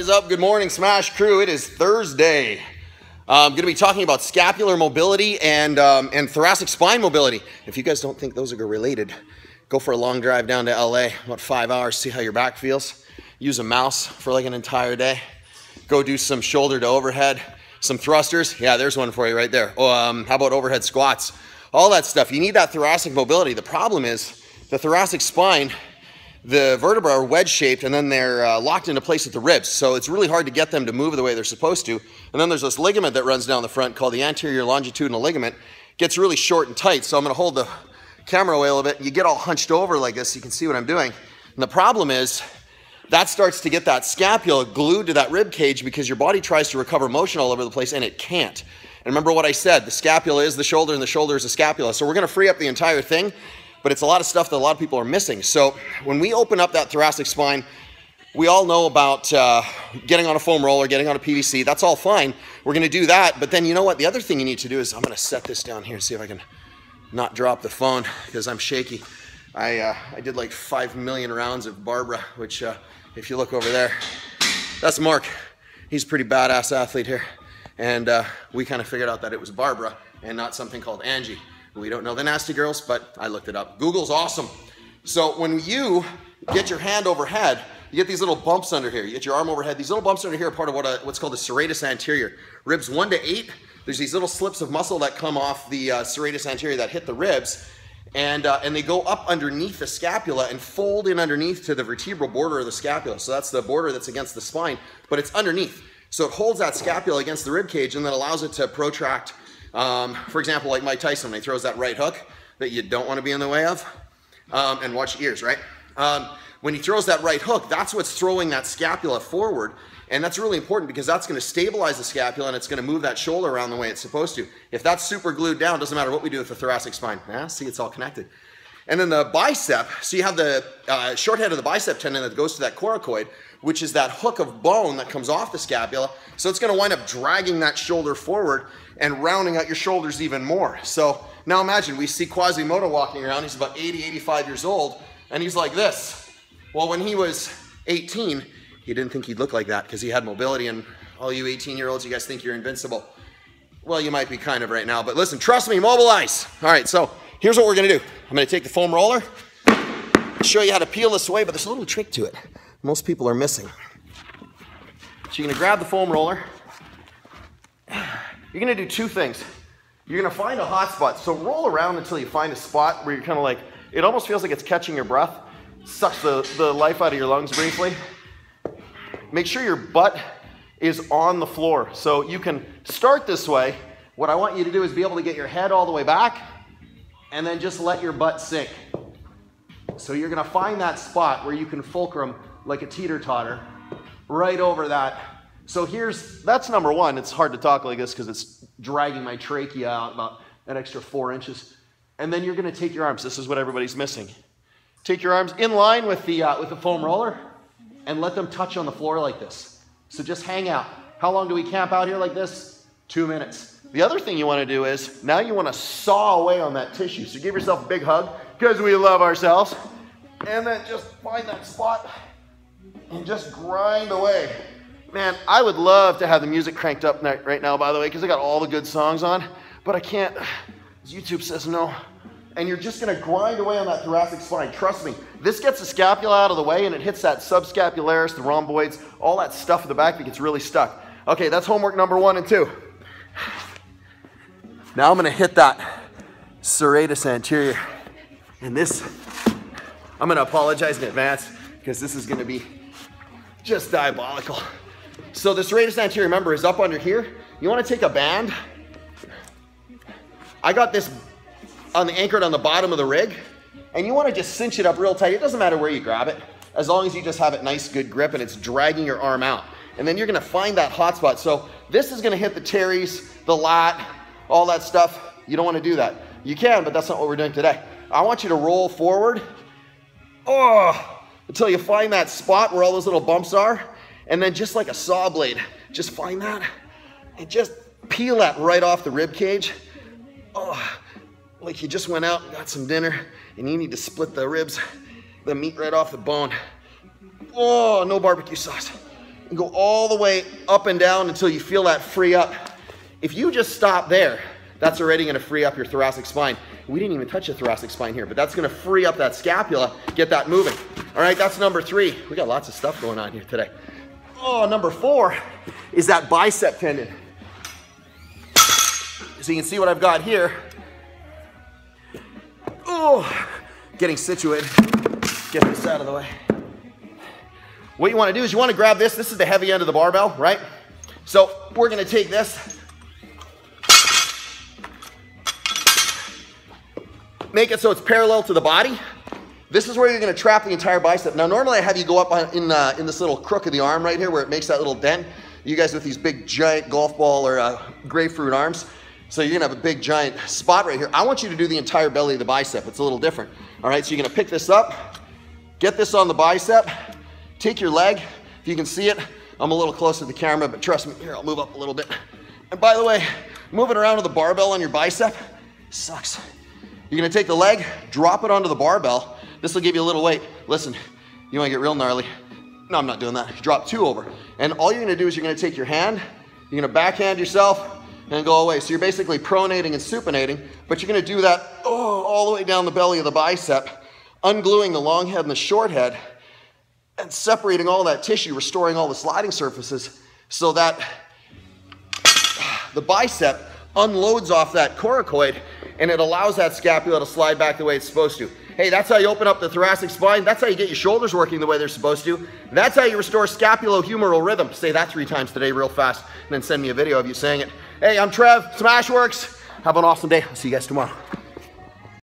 is up? Good morning, Smash crew. It is Thursday. I'm going to be talking about scapular mobility and thoracic spine mobility. If you guys don't think those are related, go for a long drive down to LA, about 5 hours, see how your back feels. Use a mouse for like an entire day. Go do some shoulder to overhead, some thrusters. Yeah, there's one for you right there. How about overhead squats? All that stuff. You need that thoracic mobility. The problem is the thoracic spine, the vertebrae are wedge-shaped and then they're locked into place at the ribs. So it's really hard to get them to move the way they're supposed to. And then there's this ligament that runs down the front called the anterior longitudinal ligament. It gets really short and tight. So I'm going to hold the camera away a little bit. You get all hunched over like this. You can see what I'm doing. And the problem is that starts to get that scapula glued to that rib cage because your body tries to recover motion all over the place and it can't. And remember what I said, the scapula is the shoulder and the shoulder is the scapula. So we're going to free up the entire thing. But it's a lot of stuff that a lot of people are missing. So when we open up that thoracic spine, we all know about getting on a foam roller, getting on a PVC. That's all fine. We're going to do that. But then you know what? The other thing you need to do is I'm going to set this down here and see if I can not drop the phone because I'm shaky. I did like 5 million rounds of Barbara, which if you look over there, that's Mark. He's a pretty badass athlete here. And we kind of figured out that it was Barbara and not something called Angie. We don't know the nasty girls, but I looked it up. Google's awesome. So when you get your hand overhead, you get these little bumps under here. You get your arm overhead. These little bumps under here are part of what's called the serratus anterior. Ribs 1 to 8, there's these little slips of muscle that come off the serratus anterior that hit the ribs, and they go up underneath the scapula and fold in underneath to the vertebral border of the scapula. So that's the border that's against the spine, but it's underneath. So it holds that scapula against the rib cage and then allows it to protract. For example, like Mike Tyson, when he throws that right hook that you don't want to be in the way of, and watch your ears, right? When he throws that right hook, that's what's throwing that scapula forward, and that's really important because that's going to stabilize the scapula and it's going to move that shoulder around the way it's supposed to. If that's super glued down, doesn't matter what we do with the thoracic spine. Yeah, see, it's all connected. And then the bicep, so you have the short head of the bicep tendon that goes to that coracoid, which is that hook of bone that comes off the scapula. So it's going to wind up dragging that shoulder forward and rounding out your shoulders even more. So now imagine, we see Quasimodo walking around. He's about 80, 85 years old, and he's like this. Well, when he was 18, he didn't think he'd look like that because he had mobility, and all you 18-year-olds, you guys think you're invincible. Well, you might be kind of right now, but listen, trust me, mobilize. All right, so here's what we're going to do. I'm going to take the foam roller, show you how to peel this away, but there's a little trick to it most people are missing. So you're going to grab the foam roller. You're going to do two things. You're going to find a hot spot. So roll around until you find a spot where you're kind of like, it almost feels like it's catching your breath. Sucks the life out of your lungs briefly. Make sure your butt is on the floor. So you can start this way. What I want you to do is be able to get your head all the way back and then just let your butt sink. So you're going to find that spot where you can fulcrum like a teeter-totter right over that. So that's number one. It's hard to talk like this because it's dragging my trachea out about an extra 4 inches. And then you're going to take your arms. This is what everybody's missing. Take your arms in line with the foam roller and let them touch on the floor like this. So just hang out. How long do we camp out here like this? 2 minutes. The other thing you want to do is now you want to saw away on that tissue. So give yourself a big hug because we love ourselves. And then just find that spot and just grind away. Man, I would love to have the music cranked up right now, by the way, because I got all the good songs on, but I can't. YouTube says no. And you're just going to grind away on that thoracic spine. Trust me, this gets the scapula out of the way and it hits that subscapularis, the rhomboids, all that stuff in the back that gets really stuck. Okay, that's homework number 1 and 2. Now I'm going to hit that serratus anterior. And this, I'm going to apologize in advance because this is going to be just diabolical. So the serratus anterior, remember, is up under here. You want to take a band. I got this anchored on the bottom of the rig, and you want to just cinch it up real tight. It doesn't matter where you grab it, as long as you just have it nice, good grip, and it's dragging your arm out. And then you're going to find that hot spot. So this is going to hit the teres, the lat, all that stuff. You don't want to do that. You can, but that's not what we're doing today. I want you to roll forward until you find that spot where all those little bumps are, and then just like a saw blade, just find that and just peel that right off the rib cage. Like you just went out and got some dinner and you need to split the ribs, the meat right off the bone. Oh, no barbecue sauce. and go all the way up and down until you feel that free up. If you just stop there, that's already gonna free up your thoracic spine. We didn't even touch the thoracic spine here, but that's gonna free up that scapula, get that moving. All right, that's number 3. We got lots of stuff going on here today. Oh, number 4 is that bicep tendon. So you can see what I've got here. Oh, getting situated. Get this out of the way. What you wanna do is you wanna grab this. This is the heavy end of the barbell, right? So we're gonna take this, make it so it's parallel to the body. This is where you're gonna trap the entire bicep. Now, normally I have you go up in this little crook of the arm right here where it makes that little dent. You guys with these big giant golf ball or grapefruit arms. So you're gonna have a big giant spot right here. I want you to do the entire belly of the bicep. It's a little different. All right, so you're gonna pick this up, get this on the bicep, take your leg. If you can see it, I'm a little close to the camera, but trust me, here, I'll move up a little bit. And by the way, moving around with the barbell on your bicep sucks. You're gonna take the leg, drop it onto the barbell. This will give you a little weight. Listen, you wanna get real gnarly. No, I'm not doing that. Drop 2 over. And all you're gonna do is you're gonna take your hand, you're gonna backhand yourself, and go away. So you're basically pronating and supinating, but you're gonna do that all the way down the belly of the bicep, ungluing the long head and the short head, and separating all that tissue, restoring all the sliding surfaces so that the bicep unloads off that coracoid and it allows that scapula to slide back the way it's supposed to. Hey, that's how you open up the thoracic spine. That's how you get your shoulders working the way they're supposed to. That's how you restore scapulohumeral rhythm. Say that 3 times today real fast and then send me a video of you saying it. Hey, I'm Trev, SmashweRx. Have an awesome day. I'll see you guys tomorrow.